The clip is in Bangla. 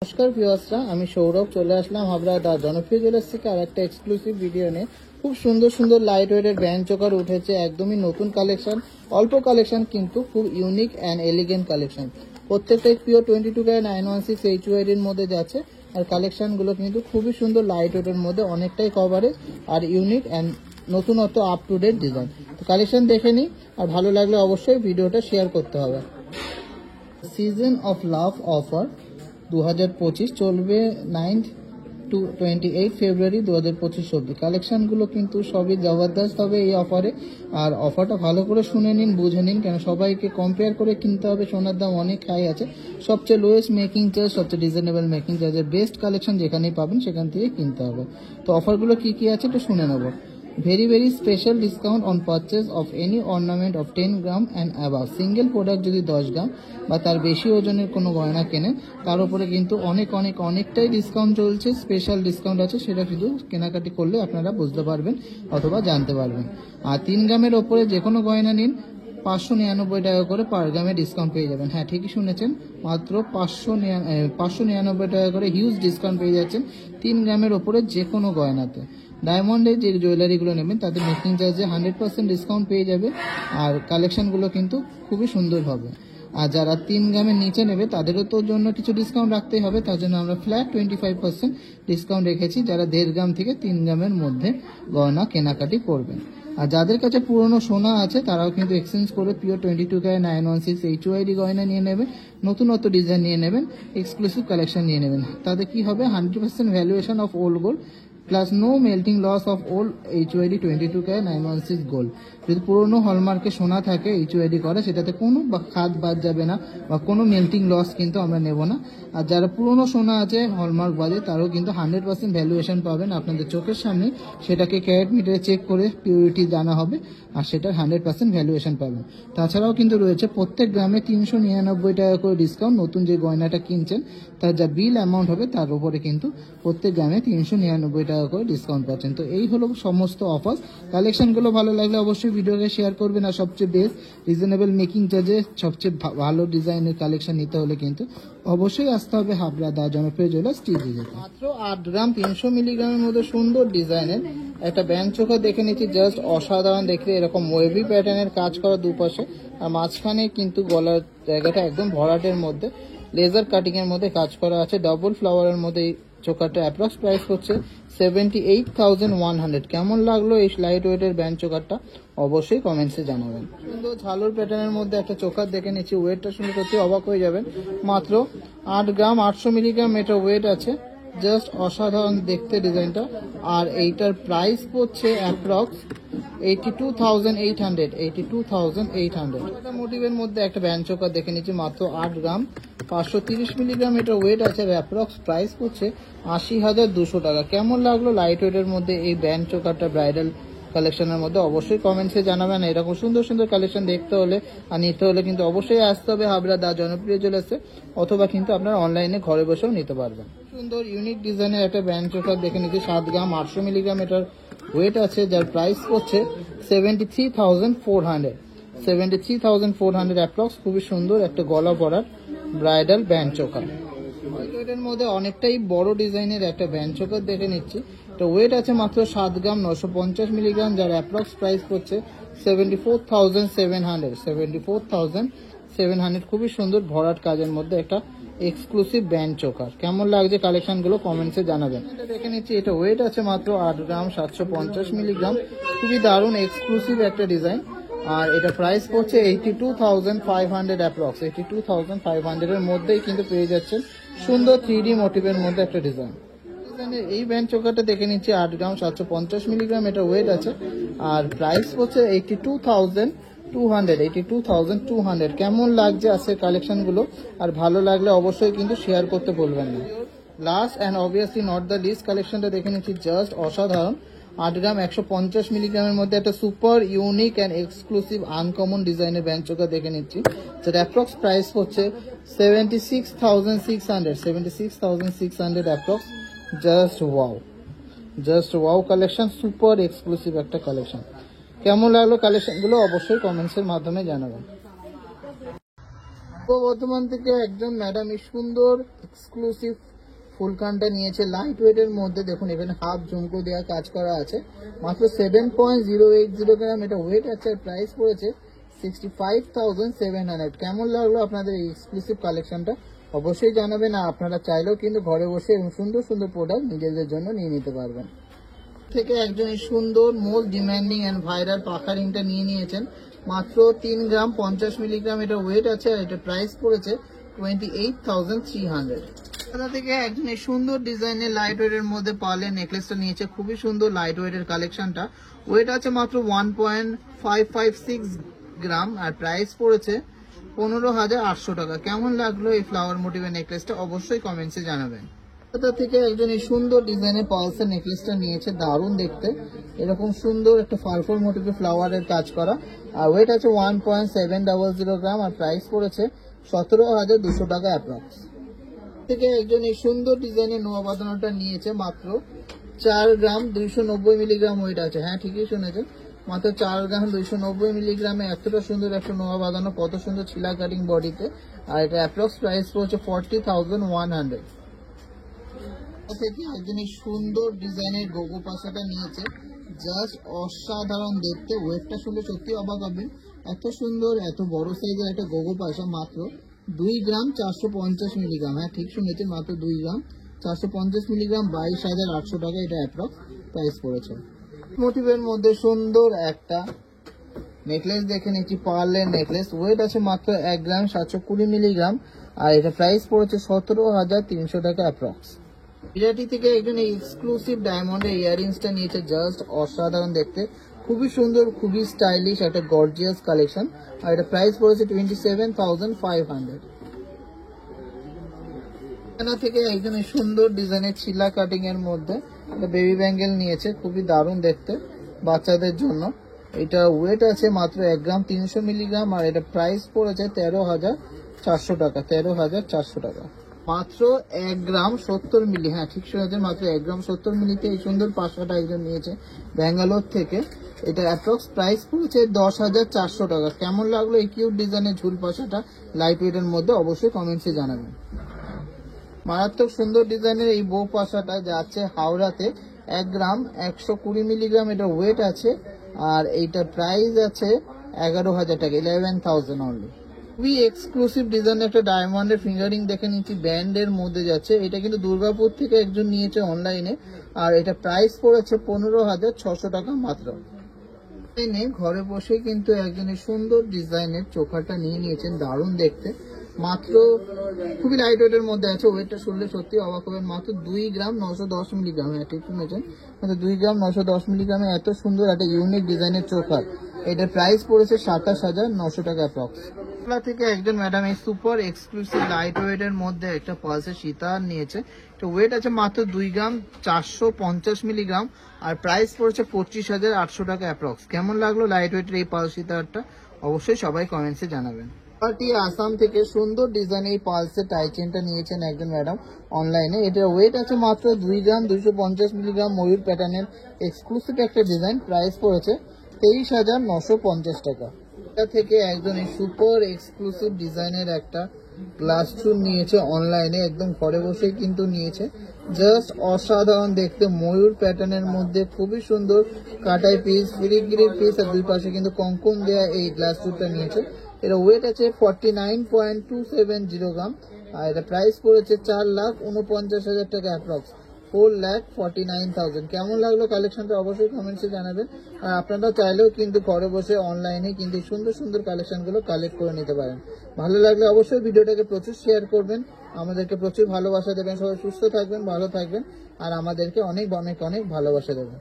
নমস্কার ভিউয়ার্সরা, আমি সৌরভ চলে আসলাম হাবড়া দা জনপ্রিয় জুয়েলার্স থেকে আর একটা এক্সক্লুসিভ ভিডিও নিয়ে। খুব সুন্দর সুন্দর লাইট ওয়েটের ব্যান্ড চোকার উঠেছে, একদমই নতুন কালেকশন, অল্প কালেকশন কিন্তু খুব ইউনিক অ্যান্ড এলিগেন্ট কালেকশন। প্রত্যেকটাই পিওর 22K 916 HYD এর মধ্যে যাচ্ছে, আর কালেকশনগুলো কিন্তু খুবই সুন্দর লাইট ওয়েটের মধ্যে, অনেকটাই কভারেজ আর ইউনিক অ্যান্ড নতুনত্ব আপ টু ডেট ডিজাইন। তো কালেকশন দেখে নিই, আর ভালো লাগলে অবশ্যই ভিডিওটা শেয়ার করতে হবে। সিজন অফ লাভ অফার 2025 চলবে 9 to 28 ফেব্রুয়ারি 2025 অব্দি। কালেকশনগুলো কিন্তু সবই জবরদস্ত হবে এই অফারে, আর অফারটা ভালো করে শুনে নিন, বুঝে নিন, কেন সবাইকে কম্পেয়ার করে কিনতে হবে। সোনার দাম অনেক হাই আছে, সবচেয়ে লোয়েস্ট মেকিং চার্জ, সবচেয়ে রিজনেবল মেকিং চার্জের বেস্ট কালেকশন যেখানেই পাবেন সেখান থেকে কিনতে হবে। তো অফারগুলো কি কি আছে একটু শুনে নেব। very special discount on purchase of any ornament of 10 gram and above। Single product যদি 10 গ্রাম বা তার বেশি ওজনের কোনো গয়না কেনেন, তার উপরে কিন্তু অনেকটাই ডিসকাউন্ট চলছে, স্পেশাল ডিসকাউন্ট আছে। সেটা শুধু কেনাকাটি করলে আপনারা বুঝতে পারবেন অথবা জানতে পারবেন। আর 3 গ্রামের ওপরে যে কোনো গয়না নিন, 599 টাকা করে পার গ্রামে ডিসকাউন্ট পেয়ে যাবেন। হ্যাঁ, ঠিকই শুনেছেন, মাত্র 599 টাকা করে হিউজ ডিসকাউন্ট পেয়ে যাচ্ছেন 3 গ্রামের ওপরে যে কোনো গয়নাতে। ডায়মন্ডের যে জুয়েলারিগুলো নেবেন তাদের মেকিং চার্জে 100% ডিসকাউন্ট পেয়ে যাবে, আর কালেকশনগুলো কিন্তু খুবই সুন্দর হবে। আর যারা 3 গ্রামের নিচে নেবে তাদেরও তো জন্য কিছু ডিসকাউন্ট রাখতেই হবে, তার জন্য আমরা ফ্ল্যাট 25% ডিসকাউন্ট রেখেছি যারা 1.5 গ্রাম থেকে 3 গ্রামের মধ্যে গয়না কেনাকাটি করবেন। আর যাদের কাছে পুরনো সোনা আছে তারাও কিন্তু এক্সচেঞ্জ করে পিওর 22K 916 HYD গয়না নিয়ে নেবেন, নতুনত্ব ডিজাইন নিয়ে নেবেন, এক্সক্লুসিভ কালেকশন নিয়ে নেবেন। তাতে কি হবে, 100% valuation of old gold plus no melting loss of old HYD 22K 916 gold. যদি পুরনো হলমার্কে সোনা থাকে HYD করে, সেটাতে কোনো খাদ বাদ যাবে না বা কোনো মেল্টিং লস কিন্তু আমরা নেব না। আর যারা পুরনো সোনা আছে হলমার্ক বাদে, তারও কিন্তু 100% ভ্যালুয়েশন পাবেন আপনাদের চোখের সামনে। সেটাকে ক্যারেট মিটারে চেক করে পিউরিটি জানা হবে, আর সেটার 100% ভ্যালুয়েশন পাবেন। তাছাড়াও কিন্তু রয়েছে প্রত্যেক গ্রামে 399 টাকা করে ডিসকাউন্ট। নতুন যে গয়নাটা কিনছেন তার যা বিল অ্যামাউন্ট হবে তার উপরে কিন্তু প্রত্যেক গ্রামে 399 টাকা করে ডিসকাউন্ট পাচ্ছেন। তো এই হলো সমস্ত অফার। কালেকশনগুলো ভালো লাগলে অবশ্যই ভিডিওকে শেয়ার করবেন, আর সবচেয়ে বেস্ট রিজনেবল মেকিং চার্জে সবচেয়ে ভালো ডিজাইনের কালেকশন নিতে হলে কিন্তু অবশ্যই আসতে হবে হাবড়া দা জনপ্রিয় জুয়েলার্স টিজিতে। মাত্র 8 গ্রাম 300 মিলিগ্রামের মধ্যে সুন্দর ডিজাইনের একটা ব্যান্ড চোখা দেখে নিচ্ছি, জাস্ট অসাধারণ দেখতে। এরকম ওয়েভি প্যাটার্নের কাজ করা দুপাশে, আর মাঝখানে কিন্তু গলার জায়গাটা একদম ভরাটের মধ্যে লেজার কাটিং এর মধ্যে কাজ করা আছে। ডাবল ফ্লাওয়ারের মধ্যে এই চোকারটা অ্যাপ্রক্স প্রাইস হচ্ছে 78,100। কেমন লাগলো এই লাইট ওয়েটের ব্যান্ড চোকারটা অবশ্যই কমেন্টসে জানাবেন। সুন্দর ঝালর প্যাটার্নের মধ্যে একটা চোকার দেখে নিচ্ছি, ওয়েটটা শুনে সত্যি অবাক হয়ে যাবেন। মাত্র 8 গ্রাম 800 মিলিগ্রাম এটা ওয়েট আছে, জাস্ট অসাধারণ দেখতে ডিজাইনটা। আর এইটার প্রাইস পড়ছে অ্যাপ্রক্স 82,800। 82,800 এটা মোটিভের মধ্যে একটা ব্যান্ড চোকার দেখে নিচ্ছি, মাত্র 8 গ্রাম 530 মিলিগ্রাম এটা ওয়েট আছে, অ্যাপ্রক্স প্রাইস পড়ছে 80,200 টাকা। কেমন লাগলো লাইট ওয়েটের মধ্যে এই ব্যান্ড চোকারটা ব্রাইডাল কালেকশনের মধ্যে অবশ্যই কমেন্টসে জানাবেন। এরকম সুন্দর সুন্দর কালেকশন দেখতে হলে আর নিতে হলে কিন্তু অবশ্যই আসতে হবে হাবড়া দা জনপ্রিয় জুয়েলার্সে, অথবা কিন্তু আপনারা অনলাইনে ঘরে বসেও নিতে পারবেন। সুন্দর ইউনিক ডিজাইনের একটা ব্যান্ড চোকার দেখে নিচ্ছি, 7 গ্রাম 800 মিলিগ্রাম এটার ওয়েট আছে, যার প্রাইস পড়ছে 73,400। 73,400 অ্যাপ্রক্স। খুবই সুন্দর একটা গলা ভরার ব্রাইডাল ব্যান্ড চোকার। এর মধ্যে অনেকটাই বড় ডিজাইনের একটা ব্যান্ড চোকার দেখে নিচ্ছি, তো ওয়েট আছে মাত্র 7 গ্রাম 950 মিলিগ্রাম, যার অ্যাপ্রক্স প্রাইস পড়ছে 74,700। 74,700। খুবই সুন্দর ভরাট কাজের মধ্যে একটা এক্সক্লুসিভ ব্যান্ড চোকার। কেমন লাগছে কালেকশনগুলো কমেন্টসে জানাবেন। এটা দেখে নিচ্ছি, এটা ওয়েট আছে মাত্র 8 গ্রাম 750 মিলিগ্রাম। খুবই দারুণ এক্সক্লুসিভ একটা ডিজাইন, আর এটা প্রাইস পড়ছে 82,500 অ্যাপ্রক্স। 82,500 এর মধ্যেই কিন্তু পেয়ে যাচ্ছেন সুন্দর 3D মোটিভের মধ্যে একটা ডিজাইন। এই ব্যান্ড চোকারটা দেখে নিচ্ছি, 8 গ্রাম 750 মিলিগ্রাম এটা ওয়েট আছে, আর প্রাইস পড়ছে 82,200। 82,200। কেমন লাগছে আজকের কালেকশনগুলো, আর ভালো লাগলে অবশ্যই কিন্তু শেয়ার করতে বলবেন না। Last and obviously not the least কালেকশনটা দেখে নিচ্ছি, জাস্ট অসাধারণ। 8 গ্রাম 150 মিলিগ্রামের মধ্যে একটা super unique and exclusive uncommon ডিজাইনের ব্যান্ড চোকার দেখে নিচ্ছি, যার অ্যাপ্রক্স প্রাইস হচ্ছে 76,600। 76,600 approx. Just wow collection, super exclusive একটা কালেকশন। কেমন লাগলো কালেকশনগুলো অবশ্যই কমেন্টসের মাধ্যমে জানাবেন। বর্ধমান থেকে একজন ম্যাডাম এই সুন্দর এক্সক্লুসিভ ফুলকানটা নিয়েছে লাইট ওয়েট এর মধ্যে। দেখুন এখানে হাফ ঝুমকো দেওয়া কাজ করা আছে, মাত্র 7.080 গ্রাম এটা ওয়েট আছে। প্রাইস পড়েছে 65,700। কেমন লাগলো আপনাদের এই এক্সক্লুসিভ কালেকশনটা অবশ্যই জানাবেন। আর আপনারা চাইলেও কিন্তু ঘরে বসে এবং সুন্দর সুন্দর প্রোডাক্ট নিজেদের জন্য নিয়ে নিতে পারবেন। থেকে একজন এই সুন্দর মোস্ট ডিমান্ডিং এন্ড ভাইরাল পাখা রিংটা নিয়ে নিয়েছেন, মাত্র 3 গ্রাম 50 মিলিগ্রাম এটা ওয়েট আছে। আর এটা প্রাইস পড়েছে 28,300। থেকে একজন এই সুন্দর ডিজাইনের লাইট ওয়েট এর মধ্যে পার্লের নেকলেসটা নিয়েছে, খুবই সুন্দর লাইট ওয়েট এর কালেকশনটা। ওয়েট আছে মাত্র 1.556 গ্রাম আর প্রাইস পড়েছে 15,800 টাকা। কেমন লাগলো এই ফ্লাওয়ার মোটিভের নেকলেসটা অবশ্যই কমেন্টসে জানাবেন। থেকে একজন এই সুন্দর ডিজাইনের পালসের নেকলেসটা নিয়েছে, দারুণ দেখতে। এরকম সুন্দর একটা ফারফর মোটিভে ফ্লাওয়ারের কাজ করা। আর ওয়েট আছে 1.700 গ্রাম আর প্রাইস পড়েছে 17,200 টাকা অ্যাপ্রক্স। থেকে একজন এই সুন্দর ডিজাইনের নোয়া বাঁধানোটা নিয়েছে, মাত্র 4 গ্রাম 290 মিলিগ্রাম ওয়েট আছে। হ্যাঁ ঠিকই শুনেছেন, মাত্র 4 গ্রাম 290 মিলিগ্রামে এতটা সুন্দর একটা নোয়া বাঁধানো, কত সুন্দর ছিলা কাটিং বডিতে। আর এটা অ্যাপ্রক্স প্রাইস পড়ছে 40,100 থেকে। একজন এই সুন্দর ডিজাইনের গোগো পাশাটা নিয়েছে, জাস্ট অসাধারণ দেখতে। ওয়েটটা শুনলে সত্যি অবাক হবেন, এত সুন্দর এত বড় সাইজের একটা গোগো পাশা, মাত্র 2 গ্রাম 450 মিলিগ্রাম। হ্যাঁ ঠিক শুনেছেন, মাত্র 2 গ্রাম 450 মিলিগ্রাম 22,800 টাকা এটা অ্যাপ্রক্স প্রাইস পড়েছে। মোটিভের মধ্যে সুন্দর একটা নেকলেস দেখে নিচ্ছি, পার্লের নেকলেস। ওয়েট আছে মাত্র 1 গ্রাম 720 মিলিগ্রাম আর এটা প্রাইস পড়েছে 17,300 টাকা অ্যাপ্রক্স। বিরাটি থেকে একজন এক্সক্লুসিভ ডায়মন্ডের ইয়াররিংসটা নিয়েছে, জাস্ট অসাধারণ দেখতে, খুবই সুন্দর, খুবই স্টাইলিশ একটা গর্জিয়াস কালেকশন। আর এটা প্রাইস পড়েছে 27,500। এখানে থেকে একজন সুন্দর ডিজাইনের ছিলা কাটিং এর মধ্যে একটা বেবি ব্যাঙ্গেল নিয়েছে, খুবই দারুণ দেখতে বাচ্চাদের জন্য। এটা ওয়েট আছে মাত্র 1 গ্রাম 300 মিলিগ্রাম আর এটা প্রাইস পড়েছে 13,400 টাকা। 13,400 টাকা মাত্র 1 গ্রাম 70 মিলি। হ্যাঁ ঠিক শুনেছেন, মাত্র 1 গ্রাম 70 মিলিতে এই সুন্দর পাশাটা একজন নিয়েছে ব্যাঙ্গালোর থেকে। এটা অ্যাপ্রক্স প্রাইস পড়েছে 10,400 টাকা। কেমন লাগলো এই কিউট ডিজাইনের ঝুল পাশাটা লাইট ওয়েটের মধ্যে অবশ্যই কমেন্টসে জানাবেন। মারাত্মক সুন্দর ডিজাইনের এই বউ পাশাটা যাচ্ছে হাওড়াতে, 1 গ্রাম 120 মিলিগ্রাম এটা ওয়েট আছে। আর এইটা প্রাইস আছে 11,000 টাকা, 11,000 অনলি। খুবই এক্সক্লুসিভ ডিজাইনের একটা ডায়মন্ডের ফিঙ্গারিং দেখে নিচ্ছি, ব্যান্ডের মধ্যে যাচ্ছে। এটা কিন্তু দুর্গাপুর থেকে একজন নিয়েছে অনলাইনে আর এটা প্রাইস পড়েছে 15,600 টাকা মাত্র। ঘরে বসে কিন্তু একজনের সুন্দর ডিজাইনের চোখাটা নিয়ে নিয়েছেন, দারুণ দেখতে, মাত্র খুবই লাইট ওয়েটের মধ্যে আছে। ওয়েটটা শুনলে সত্যি অবাক হবেন, মাত্র 2 গ্রাম 910 মিলিগ্রাম। হ্যাঁ ঠিক শুনেছেন, মাত্র 2 গ্রাম 910 মিলিগ্রামে এত সুন্দর একটা ইউনিক ডিজাইনের চোখা। এটার প্রাইস পড়েছে 27,900 টাকা অ্যাপ্রক্স। থেকে একজন ম্যাডাম এই সুপার এক্সক্লুসিভ লাইট ওয়েট এর মধ্যে একটা পালসের সীতাহার নিয়েছে। তো ওয়েট আছে মাত্র 2 গ্রাম 450 মিলিগ্রাম আর প্রাইস পড়েছে 25,800 টাকা অ্যাপ্রক্স। কেমন লাগলো লাইট ওয়েটের এই পালস সীতাহারটা অবশ্যই সবাই কমেন্টসে জানাবেন। আসাম থেকে সুন্দর ডিজাইন এই পালসের টাই চেনটা নিয়েছেন একজন ম্যাডাম অনলাইনে। এটার ওয়েট আছে মাত্র 2 গ্রাম 250 মিলিগ্রাম ময়ূর প্যাটার্নের এক্সক্লুসিভ একটা ডিজাইন। প্রাইস পড়েছে 23,950 টাকা। এটা থেকে একজন এই সুপার এক্সক্লুসিভ ডিজাইনের একটা গ্লাস চুল নিয়েছে অনলাইনে, একদম ঘরে বসেই কিন্তু নিয়েছে, জাস্ট অসাধারণ দেখতে, ময়ূর প্যাটার্নের মধ্যে খুবই সুন্দর কাটাই পিস, ফিরিগিরির পিস আর দুই পাশে কিন্তু কঙ্কন দেয়া এই গ্লাস চুলটা নিয়েছে। এর ওয়েট আছে 49.270 গ্রাম আর এটা প্রাইস পড়েছে 4,49,000 টাকা অ্যাপ্রক্স, 4,49,000। কেমন লাগলো কালেকশনটা অবশ্যই কমেন্টসে জানাবেন। আর আপনারা চাইলেও কিন্তু ঘরে বসে অনলাইনে কিন্তু সুন্দর সুন্দর কালেকশনগুলো কালেক্ট করে নিতে পারেন। ভালো লাগলে অবশ্যই ভিডিওটাকে প্রচুর শেয়ার করবেন, আমাদেরকে প্রচুর ভালোবাসা দেবেন। সবাই সুস্থ থাকবেন, ভালো থাকবেন আর আমাদেরকে অনেক অনেক অনেক ভালোবাসা দেবেন।